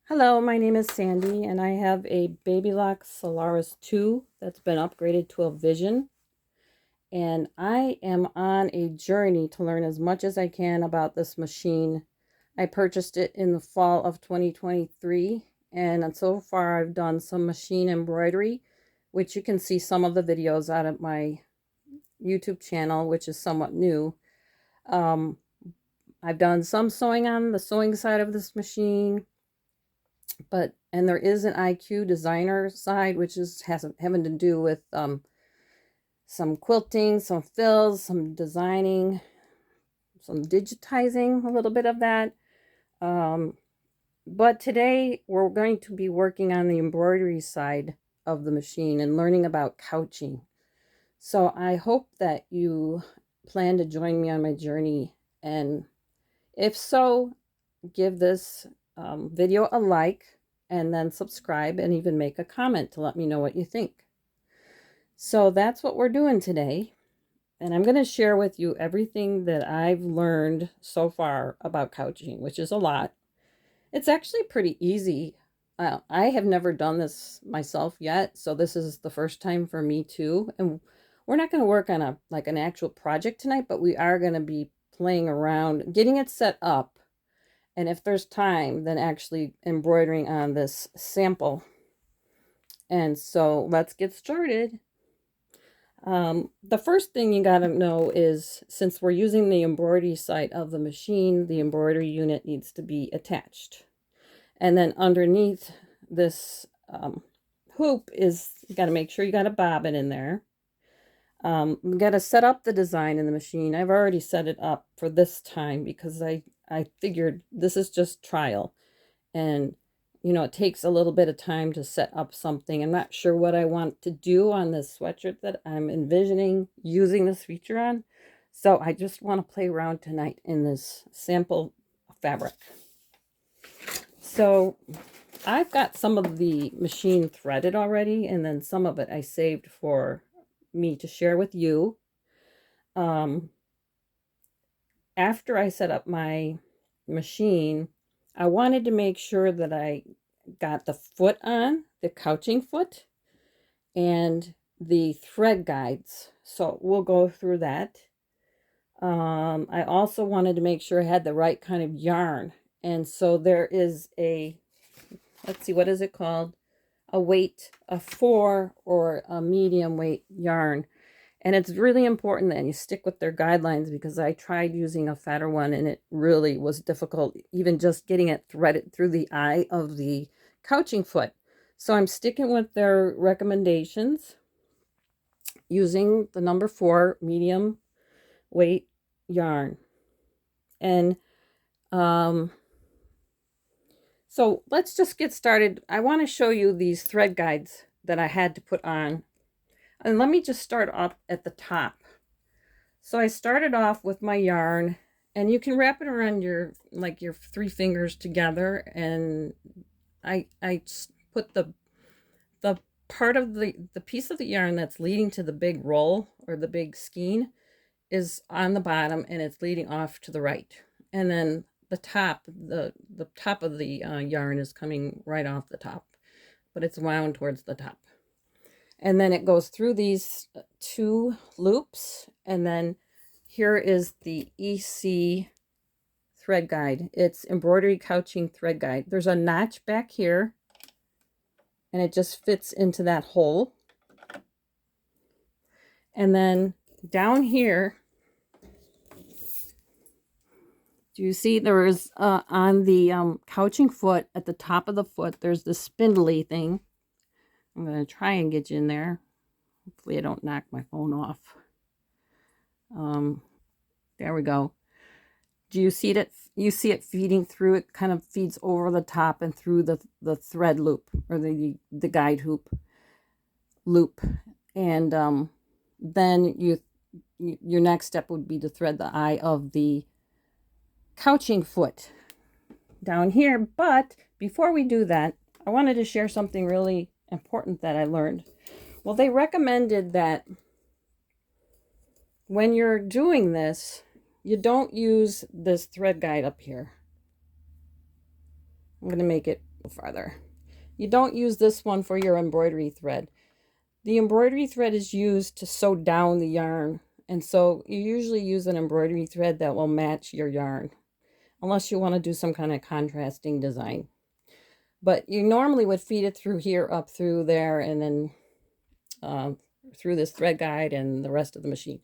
Hello, my name is Sandy, and I have a Babylock Solaris 2 that's been upgraded to a Vision. And I am on a journey to learn as much as I can about this machine. I purchased it in the fall of 2023, and so far I've done some machine embroidery, which you can see some of the videos out of my YouTube channel, which is somewhat new. I've done some sewing on the sewing side of this machine. And there is an IQ designer side, which is having to do with some quilting, some fills, some designing, some digitizing, a little bit of that. But today we're going to be working on the embroidery side of the machine and learning about couching. So I hope that you plan to join me on my journey, and if so, give this video a like, and then subscribe and even make a comment to let me know what you think. So that's what we're doing today. And I'm going to share with you everything that I've learned so far about couching, which is a lot. It's actually pretty easy. I have never done this myself yet, so this is the first time for me too. And we're not going to work on an actual project tonight, but we are going to be playing around, getting it set up. And if there's time, then actually embroidering on this sample. And so let's get started. The first thing you got to know is, since we're using the embroidery side of the machine, the embroidery unit needs to be attached. And then underneath this hoop is, you got to make sure you got a bobbin in there. We got to set up the design in the machine. I've already set it up for this time because I figured this is just trial, and it takes a little bit of time to set up something. I'm not sure what I want to do on this sweatshirt that I'm envisioning using this feature on, so I just want to play around tonight in this sample fabric. So I've got some of the machine threaded already, and then some of it I saved for me to share with you. After I set up my machine, I wanted to make sure that I got the foot on, the couching foot, and the thread guides. So we'll go through that. I also wanted to make sure I had the right kind of yarn. And so there is let's see, what is it called? A 4 or a medium weight yarn. And it's really important that you stick with their guidelines, because I tried using a fatter one and it really was difficult, even just getting it threaded through the eye of the couching foot. So I'm sticking with their recommendations, using the number 4 medium weight yarn. And so let's just get started. I want to show you these thread guides that I had to put on. And let me just start off at the top. So I started off with my yarn, and you can wrap it around your 3 fingers together, and I put the part of the piece of the yarn that's leading to the big roll, or the big skein, is on the bottom, and it's leading off to the right. And then the top of the yarn is coming right off the top, but it's wound towards the top. And then it goes through these 2 loops, and then here is the EC thread guide. It's embroidery couching thread guide. There's a notch back here, and it just fits into that hole. And then down here, do you see there is on the couching foot, at the top of the foot, there's this spindly thing. I'm going to try and get you in there. Hopefully I don't knock my phone off. There we go. Do you see it? You see it feeding through. It kind of feeds over the top and through the thread loop, or the guide hoop loop. And then your next step would be to thread the eye of the couching foot down here. But before we do that, I wanted to share something really important that I learned. Well, they recommended that when you're doing this, you don't use this thread guide up here. I'm going to make it farther. You don't use this one for your embroidery thread. The embroidery thread is used to sew down the yarn, and so you usually use an embroidery thread that will match your yarn, unless you want to do some kind of contrasting design. But you normally would feed it through here, up through there, and then through this thread guide and the rest of the machine.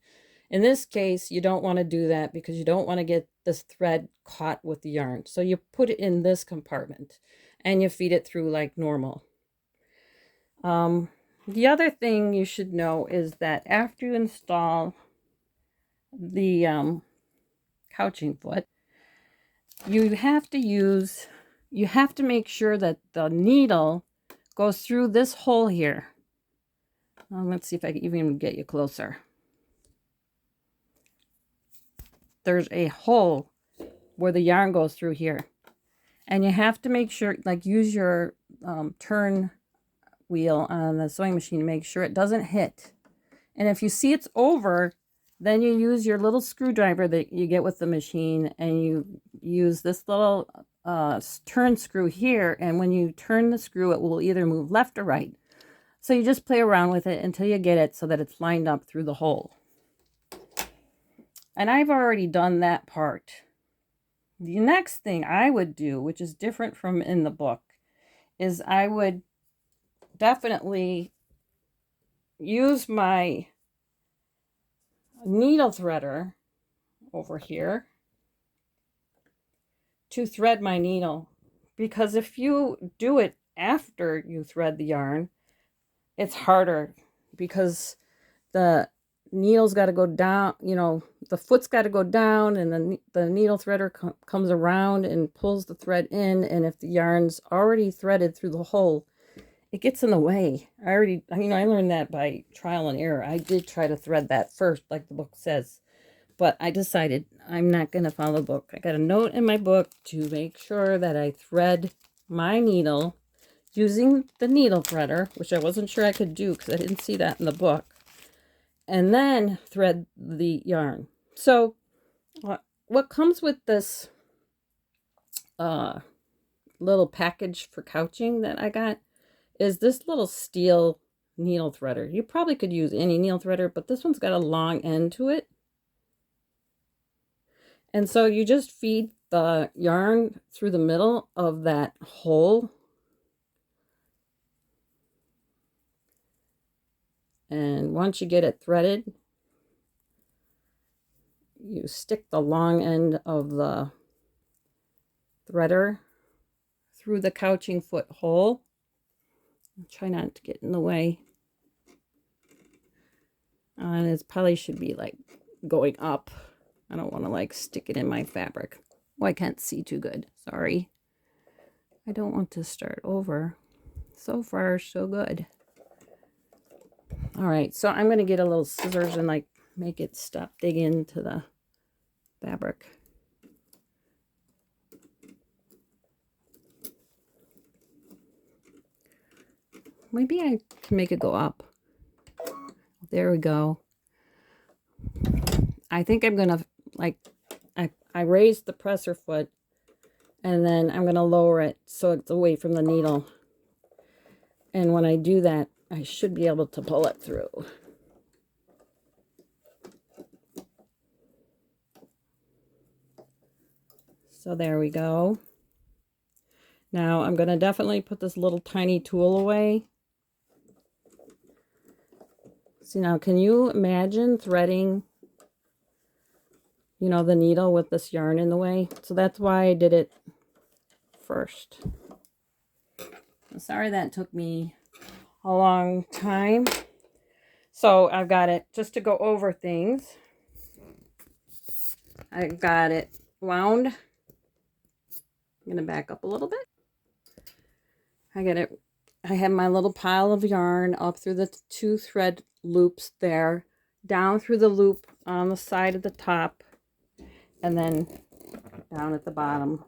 In this case, you don't want to do that because you don't want to get this thread caught with the yarn. So you put it in this compartment and you feed it through like normal. The other thing you should know is that after you install the couching foot, you have to make sure that the needle goes through this hole here. Let's see if I can even get you closer. There's a hole where the yarn goes through here. And you have to make sure, like, use your turn wheel on the sewing machine to make sure it doesn't hit. And if you see it's over, then you use your little screwdriver that you get with the machine, and you use this little turn screw here. And when you turn the screw, it will either move left or right. So you just play around with it until you get it so that it's lined up through the hole. And I've already done that part. The next thing I would do, which is different from in the book, is I would definitely use my needle threader over here to thread my needle. Because if you do it after you thread the yarn, it's harder because the needle's got to go down, the foot's got to go down, and the needle threader comes around and pulls the thread in. And if the yarn's already threaded through the hole, it gets in the way. I learned that by trial and error. I did try to thread that first, like the book says, but I decided I'm not going to follow the book. I got a note in my book to make sure that I thread my needle using the needle threader, which I wasn't sure I could do because I didn't see that in the book, and then thread the yarn. So what comes with this little package for couching that I got is this little steel needle threader. You probably could use any needle threader, but this one's got a long end to it. And so you just feed the yarn through the middle of that hole. And once you get it threaded, you stick the long end of the threader through the couching foot hole. Try not to get in the way. And it probably should be like going up. I don't want to like stick it in my fabric. Oh, I can't see too good. Sorry. I don't want to start over. So far, so good. All right, so I'm going to get a little scissors and like make it stop digging into the fabric. Maybe I can make it go up. There we go. I think I'm going to, like, I raised the presser foot, and then I'm going to lower it so it's away from the needle. And when I do that, I should be able to pull it through. So there we go. Now I'm going to definitely put this little tiny tool away. See, now can you imagine threading, the needle with this yarn in the way? So that's why I did it first. I'm sorry that took me a long time. So I've got it, just to go over things, I got it wound. I'm going to back up a little bit. I have my little pile of yarn up through the 2 thread loops there, down through the loop on the side of the top, and then down at the bottom,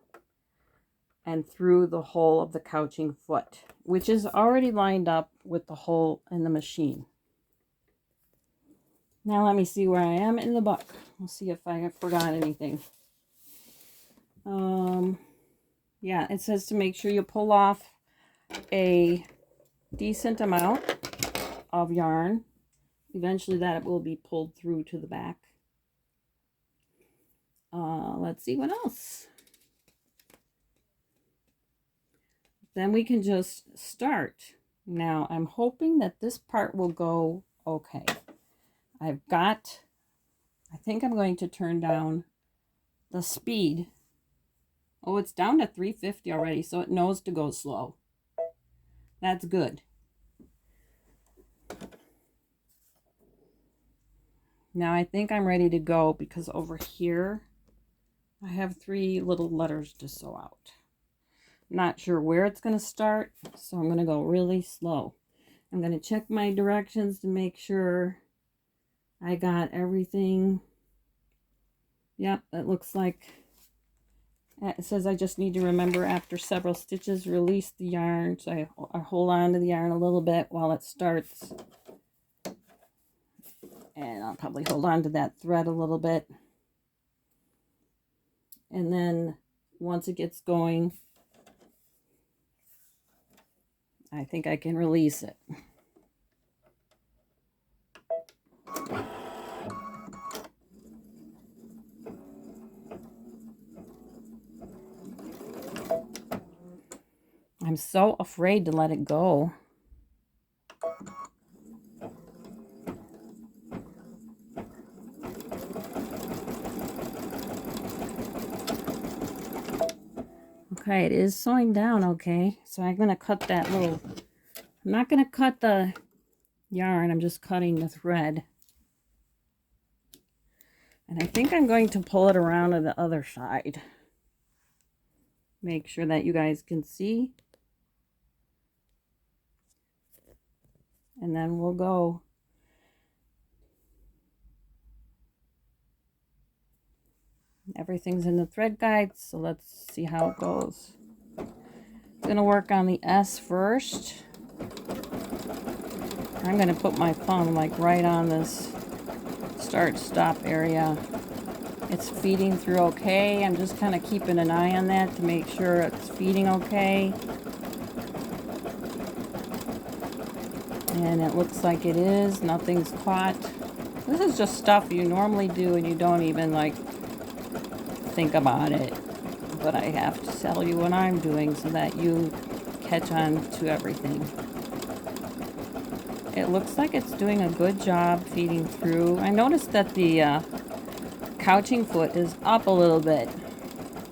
and through the hole of the couching foot, which is already lined up with the hole in the machine. Now let me see where I am in the book. We'll see if I forgot anything. Yeah, it says to make sure you pull off a decent amount of yarn. Eventually that will be pulled through to the back. Let's see what else. Then we can just start. Now I'm hoping that this part will go okay. I think I'm going to turn down the speed. Oh, it's down to 350 already, so it knows to go slow. That's good. Now I think I'm ready to go because over here I have 3 little letters to sew out. Not sure where it's going to start, so I'm going to go really slow. I'm going to check my directions to make sure I got everything. Yep, it looks like it says I just need to remember after several stitches, release the yarn. So I hold on to the yarn a little bit while it starts. And I'll probably hold on to that thread a little bit. And then once it gets going, I think I can release it. I'm so afraid to let it go. Okay, it is sewing down okay. So I'm going to cut that little... I'm not going to cut the yarn. I'm just cutting the thread. And I think I'm going to pull it around to the other side. Make sure that you guys can see. And then we'll go. Everything's in the thread guide, so let's see how it goes. I'm going to work on the S first. I'm going to put my thumb like right on this start-stop area. It's feeding through okay. I'm just kind of keeping an eye on that to make sure it's feeding okay. And it looks like it is. Nothing's caught. This is just stuff you normally do and you don't even like think about it. But I have to tell you what I'm doing so that you catch on to everything. It looks like it's doing a good job feeding through. I noticed that the couching foot is up a little bit.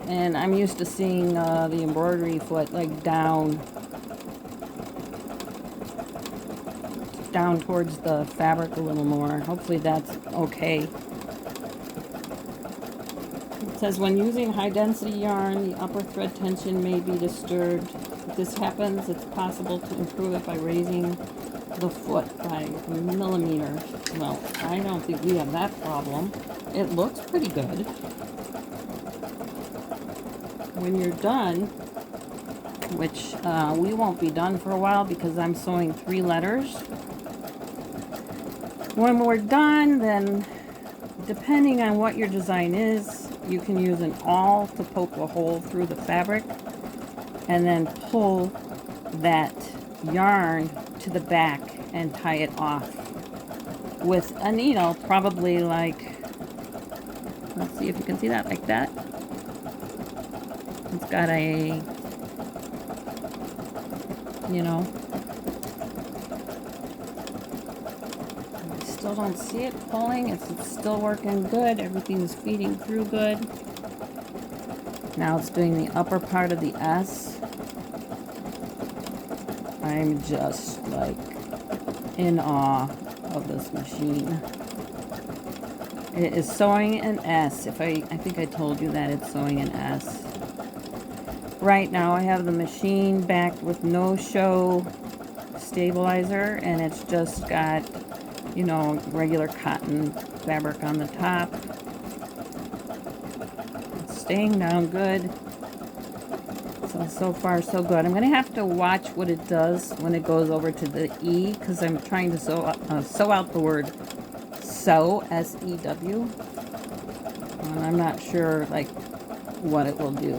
And I'm used to seeing the embroidery foot like down towards the fabric a little more. Hopefully that's okay. It says when using high density yarn, the upper thread tension may be disturbed. If this happens, it's possible to improve it by raising the foot by a millimeter. Well, I don't think we have that problem. It looks pretty good. When you're done, which we won't be done for a while because I'm sewing 3 letters. When we're done, then depending on what your design is, you can use an awl to poke a hole through the fabric and then pull that yarn to the back and tie it off with a needle, probably like, let's see if you can see that, like that. It's got a, you know, still don't see it pulling. It's still working good. Everything is feeding through good. Now it's doing the upper part of the S. I'm just like in awe of this machine. It is sewing an S. I think I told you that it's sewing an S. Right now I have the machine backed with no show stabilizer, and it's just got, you know, regular cotton fabric on the top. It's staying down good. So far so good. I'm going to have to watch what it does when it goes over to the E, because I'm trying to sew out the word sew, S-E-W. And I'm not sure like what it will do.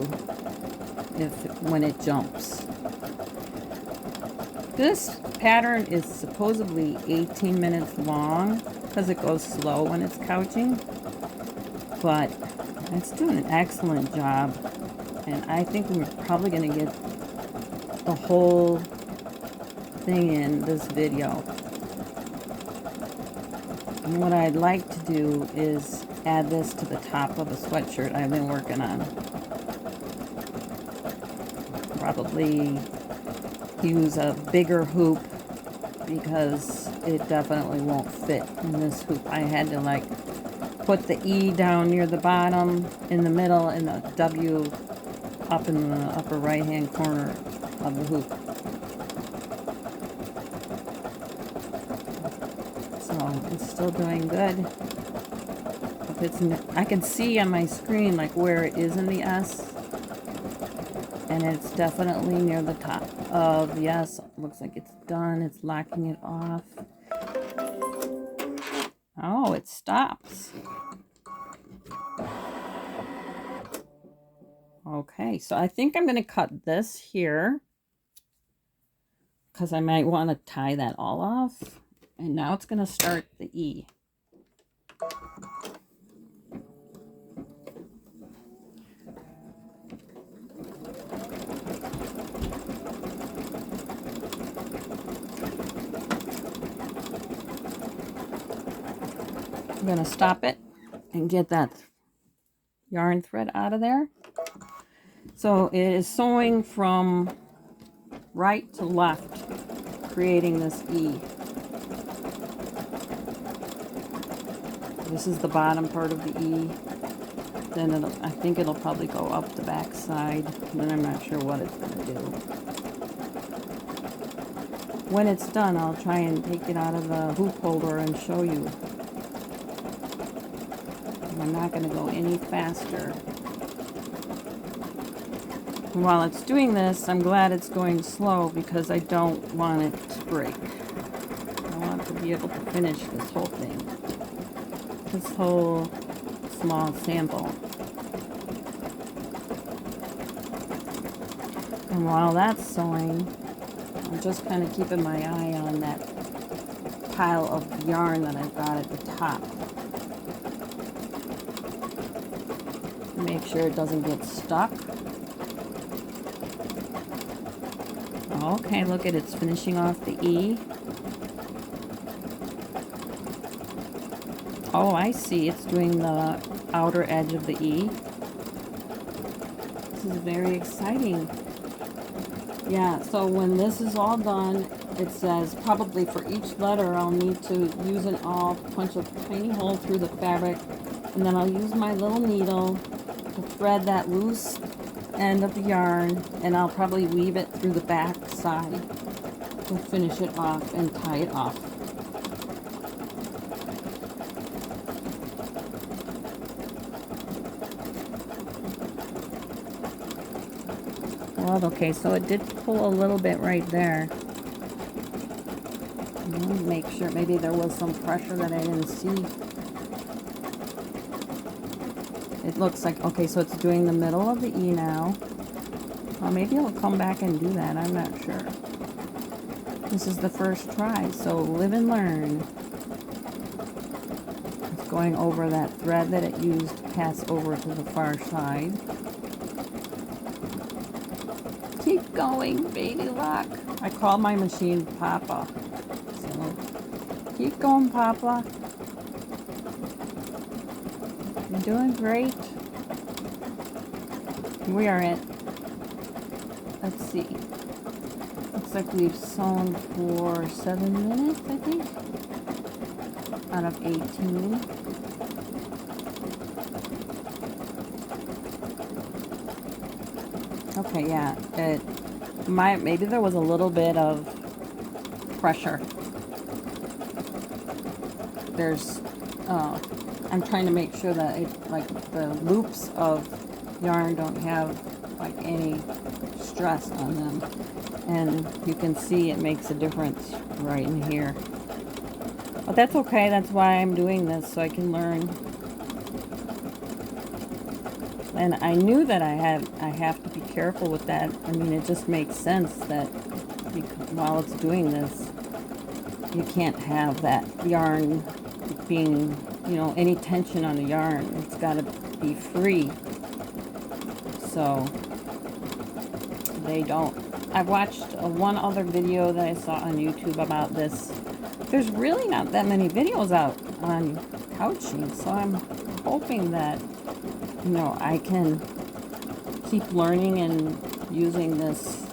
when it jumps. This pattern is supposedly 18 minutes long because it goes slow when it's couching, but it's doing an excellent job, and I think we're probably going to get the whole thing in this video. And what I'd like to do is add this to the top of a sweatshirt I've been working on. Probably use a bigger hoop because it definitely won't fit in this hoop. I had to like put the E down near the bottom, in the middle, and the W up in the upper right hand corner of the hoop. So it's still doing good. If it's I can see on my screen like where it is in the S, and it's definitely near the top of the S. Looks like it's done. It's locking it off. Oh, it stops. Okay, so I think I'm going to cut this here because I might want to tie that all off. And now it's going to start the E. I'm going to stop it and get that yarn thread out of there. So it is sewing from right to left, creating this E. This is the bottom part of the E. Then I think it'll probably go up the back side. And then I'm not sure what it's going to do. When it's done, I'll try and take it out of the hoop holder and show you. And I'm not going to go any faster. And while it's doing this, I'm glad it's going slow because I don't want it to break. I want to be able to finish this whole thing. This whole small sample. And while that's sewing, I'm just kind of keeping my eye on that pile of yarn that I've got at the top. Make sure it doesn't get stuck. Okay, look at it's finishing off the E. Oh, I see. It's doing the outer edge of the E. This is very exciting. Yeah, so when this is all done, it says probably for each letter I'll need to use an awl, punch a tiny hole through the fabric, and then I'll use my little needle to thread that loose end of the yarn, and I'll probably weave it through the back side to finish it off and tie it off. Well, okay, so it did pull a little bit right there. Let me make sure, maybe there was some pressure that I didn't see. It looks like, okay, so it's doing the middle of the E now. Well, maybe it'll come back and do that, I'm not sure. This is the first try, so live and learn. It's going over that thread that it used to pass over to the far side. Keep going, Babylock. I call my machine Papa. So, keep going, Papa. You're doing great. We are at, let's see. Looks like we've sewn for 7 minutes, I think, out of 18. Okay, yeah, maybe there was a little bit of pressure. I'm trying to make sure that the loops of yarn don't have like any stress on them, and you can see it makes a difference right in here. But that's okay, that's why I'm doing this, so I can learn. And I knew that I have to be careful with that. I mean, it just makes sense that while it's doing this, you can't have that yarn being, you know, any tension on the yarn. It's got to be free. So they don't. I've watched one other video that I saw on YouTube about this. There's really not that many videos out on couching, so I'm hoping that, you know, I can keep learning and using this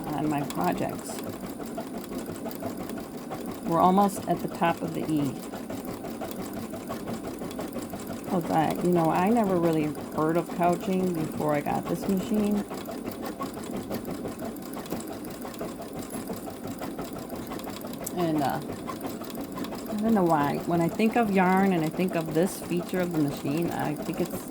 on my projects. We're almost at the top of the E. Oh, that, you know, I never really heard of couching before I got this machine. And I don't know why. When I think of yarn and I think of this feature of the machine, I think it's,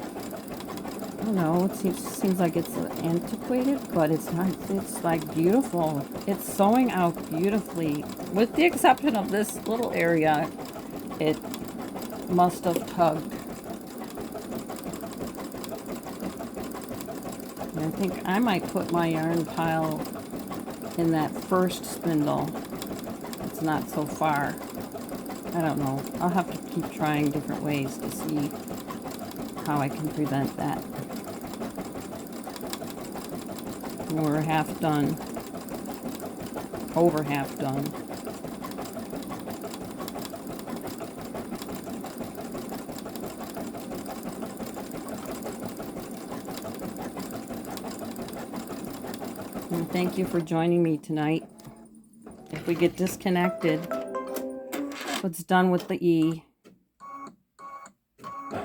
I don't know, it seems like it's antiquated, but it's not. It's like beautiful. It's sewing out beautifully. With the exception of this little area, it must have tugged. And I think I might put my yarn pile in that first spindle. It's not so far. I don't know. I'll have to keep trying different ways to see how I can prevent that. We're half done. Over half done. And thank you for joining me tonight. If we get disconnected, it's done with the E.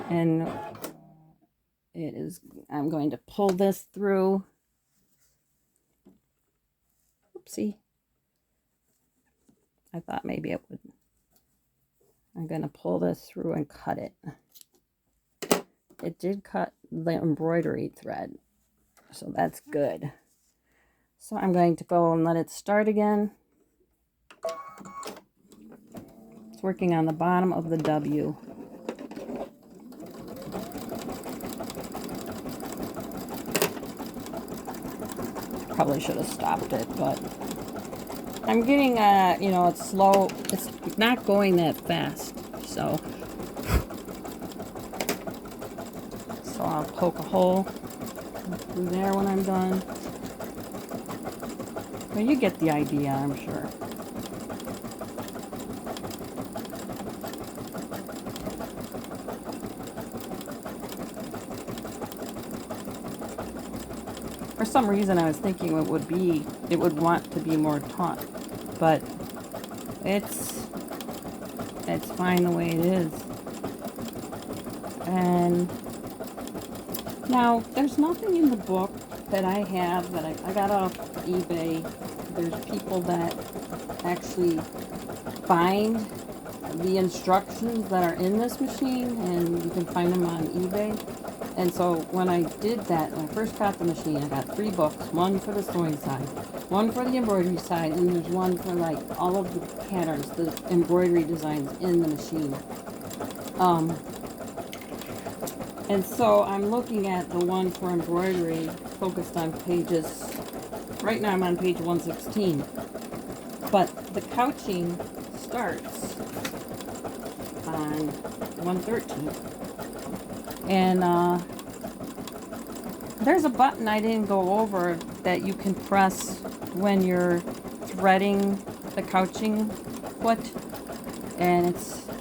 And it is, I'm going to pull this through. Oopsie. I thought maybe it would. I'm going to pull this through and cut it. It did cut the embroidery thread, so that's good. So I'm going to go and let it start again. It's working on the bottom of the W. Probably should have stopped it, but I'm getting, you know, it's slow. It's not going that fast, so I'll poke a hole through there when I'm done. Well, you get the idea, I'm sure. For some reason, I was thinking it would want to be more taut, but it's fine the way it is. And now, there's nothing in the book that I have that I got off eBay. There's people that actually find the instructions that are in this machine, and you can find them on eBay. And so when I did that, when I first got the machine, I got 3 books, one for the sewing side, one for the embroidery side, and there's one for like all of the patterns, the embroidery designs in the machine. And so I'm looking at the one for embroidery, focused on pages, right now I'm on page 116, but the couching starts on 113. And there's a button I didn't go over that you can press when you're threading the couching foot, and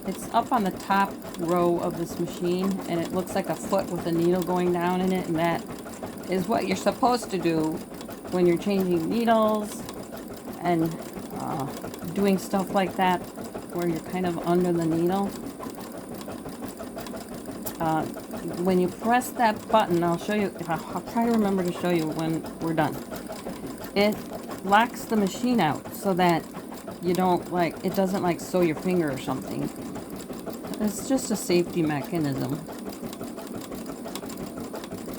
it's up on the top row of this machine, and it looks like a foot with a needle going down in it, and that is what you're supposed to do when you're changing needles and doing stuff like that, where you're kind of under the needle. When you press that button, I'll show you, I'll try to remember to show you when we're done. It locks the machine out so that you don't, like, it doesn't like sew your finger or something. It's just a safety mechanism.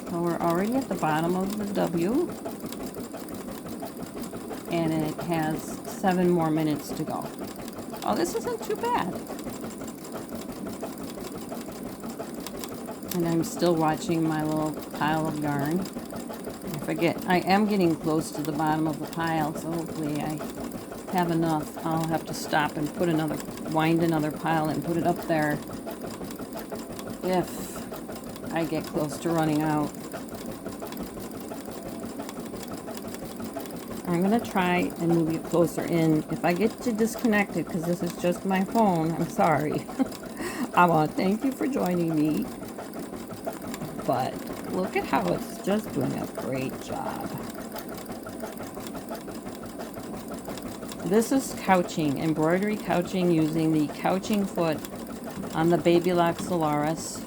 So we're already at the bottom of the W, and it has 7 more minutes to go. Oh, this isn't too bad. And I'm still watching my little pile of yarn. I forget, I am getting close to the bottom of the pile, so hopefully I have enough. I'll have to stop and put another, wind another pile and put it up there if I get close to running out. I'm going to try and move you closer in. If I get you disconnected, because this is just my phone, I'm sorry. I want to thank you for joining me. But look at how it's just doing a great job. This is couching, embroidery couching using the couching foot on the Babylock Solaris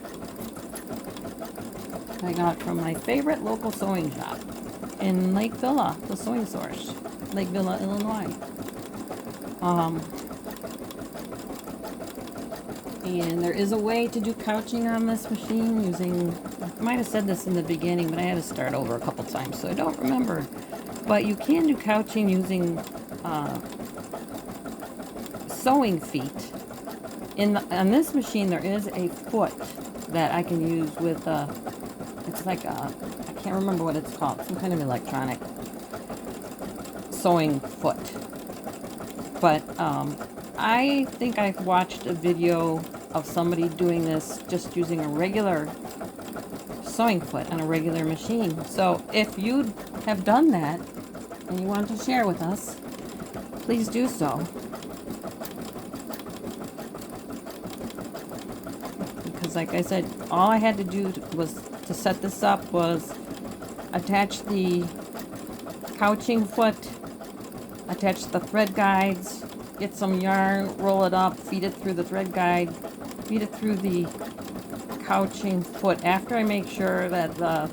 I got from my favorite local sewing shop in Lake Villa, the sewing source, Lake Villa, Illinois. And there is a way to do couching on this machine using, I might have said this in the beginning, but I had to start over a couple times, so I don't remember. But you can do couching using sewing feet. On this machine, there is a foot that I can use with, it's like a, I can't remember what it's called, some kind of electronic sewing foot. But I think I've watched a video of somebody doing this just using a regular sewing foot on a regular machine. So if you have done that and you want to share with us, please do so. Because like I said, all I had to do was to set this up was attach the couching foot, attach the thread guides, get some yarn, roll it up, feed it through the thread guide, feed it through the couching foot. After I make sure that the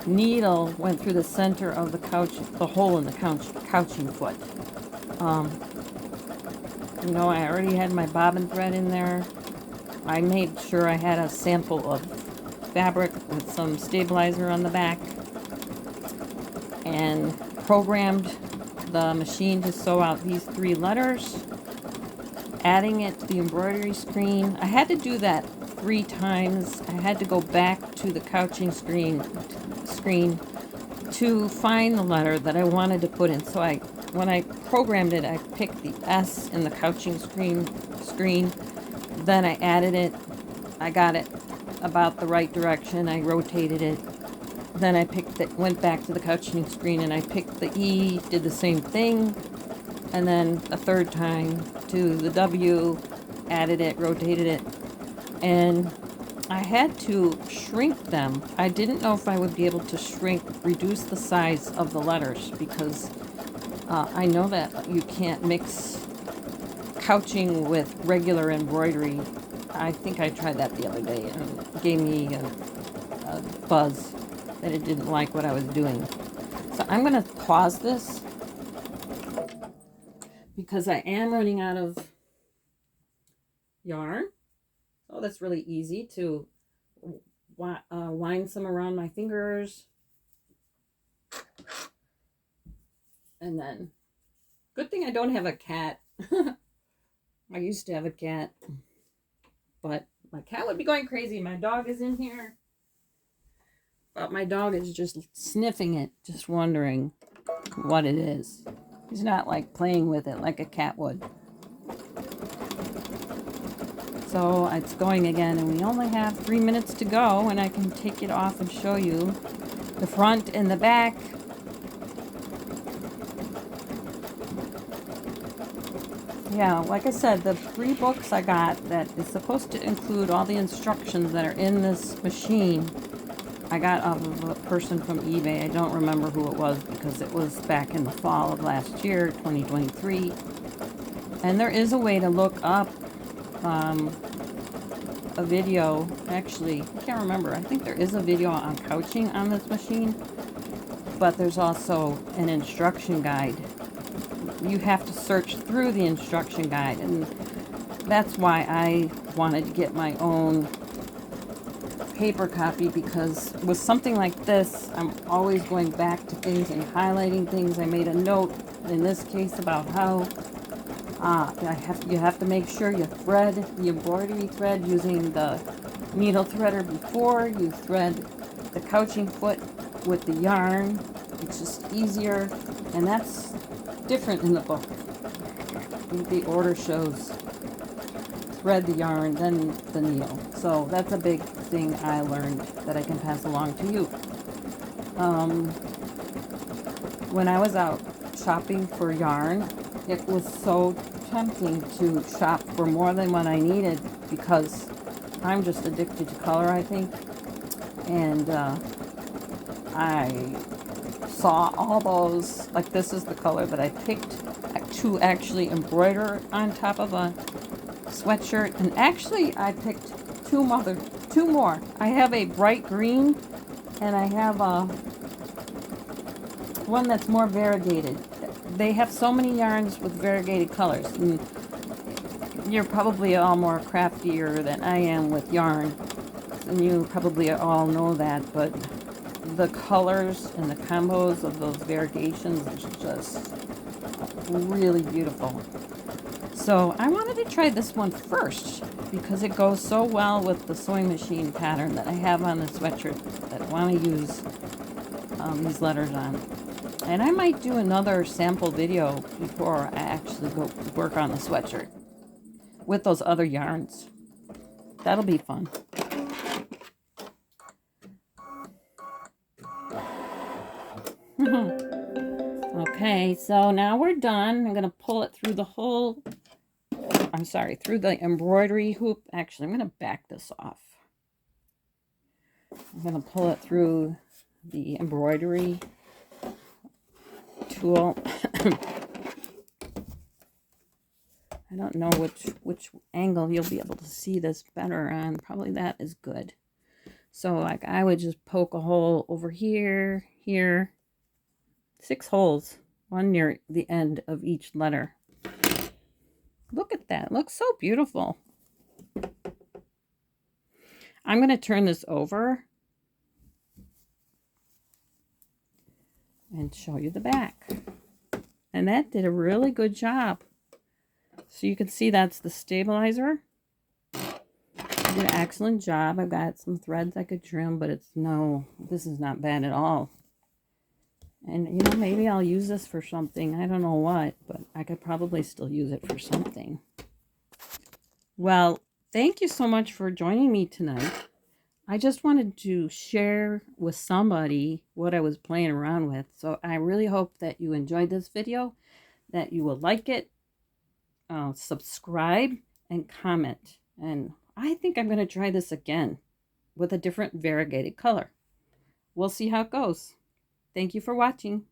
needle went through the center of the couch, the hole in the couching foot. You know, I already had my bobbin thread in there. I made sure I had a sample of fabric with some stabilizer on the back and programmed the machine to sew out these 3 letters, adding it to the embroidery screen. I had to do that 3 times. I had to go back to the couching screen to find the letter that I wanted to put in. So when I programmed it, I picked the S in the couching screen. Then I added it. I got it about the right direction. I rotated it. Then I went back to the couching screen and I picked the E, did the same thing, and then a third time to the W, added it, rotated it, and I had to shrink them. I didn't know if I would be able to reduce the size of the letters, because I know that you can't mix couching with regular embroidery. I think I tried that the other day and it gave me a buzz that it didn't like what I was doing. So I'm going to pause this because I am running out of yarn. Oh, that's really easy to wind some around my fingers. And then, good thing I don't have a cat. I used to have a cat, but my cat would be going crazy. My dog is in here. But my dog is just sniffing it, just wondering what it is. He's not like playing with it like a cat would. So it's going again, and we only have 3 minutes to go, and I can take it off and show you the front and the back. Yeah, like I said, the 3 books I got that is supposed to include all the instructions that are in this machine, I got off of a person from eBay. I don't remember who it was because it was back in the fall of last year, 2023. And there is a way to look up a video. Actually, I can't remember. I think there is a video on couching on this machine, but there's also an instruction guide. You have to search through the instruction guide, and that's why I wanted to get my own paper copy, because with something like this, I'm always going back to things and highlighting things. I made a note in this case about how you have to make sure you thread the embroidery thread using the needle threader before. You thread the couching foot with the yarn. It's just easier, and that's different in the book. The order shows thread the yarn, then the needle. So that's a big thing I learned that I can pass along to you. When I was out shopping for yarn, it was so tempting to shop for more than what I needed because I'm just addicted to color, I think. And I saw all those, like this is the color that I picked to actually embroider on top of a sweatshirt. And actually I picked two more. I have a bright green and I have one that's more variegated. They have so many yarns with variegated colors. And you're probably all more craftier than I am with yarn, and you probably all know that, but the colors and the combos of those variegations is just really beautiful. So I wanted to try this one first because it goes so well with the sewing machine pattern that I have on the sweatshirt that I want to use these letters on. And I might do another sample video before I actually go work on the sweatshirt with those other yarns. That'll be fun. Okay, so now we're done. I'm going to pull it through through the embroidery hoop. Actually, I'm going to back this off. I'm going to pull it through the embroidery tool. I don't know which angle you'll be able to see this better on. Probably that is good. So like I would just poke a hole over here, 6 holes, one near the end of each letter. Look at that. It looks so beautiful. I'm going to turn this over and show you the back. And that did a really good job. So you can see that's the stabilizer. Did an excellent job. I've got some threads I could trim, but this is not bad at all. And you know, maybe I'll use this for something. I don't know what, but I could probably still use it for something. Well, thank you so much for joining me tonight. I just wanted to share with somebody what I was playing around with. So I really hope that you enjoyed this video, that you will like it, subscribe, and comment. And I think I'm going to try this again with a different variegated color. We'll see how it goes. Thank you for watching.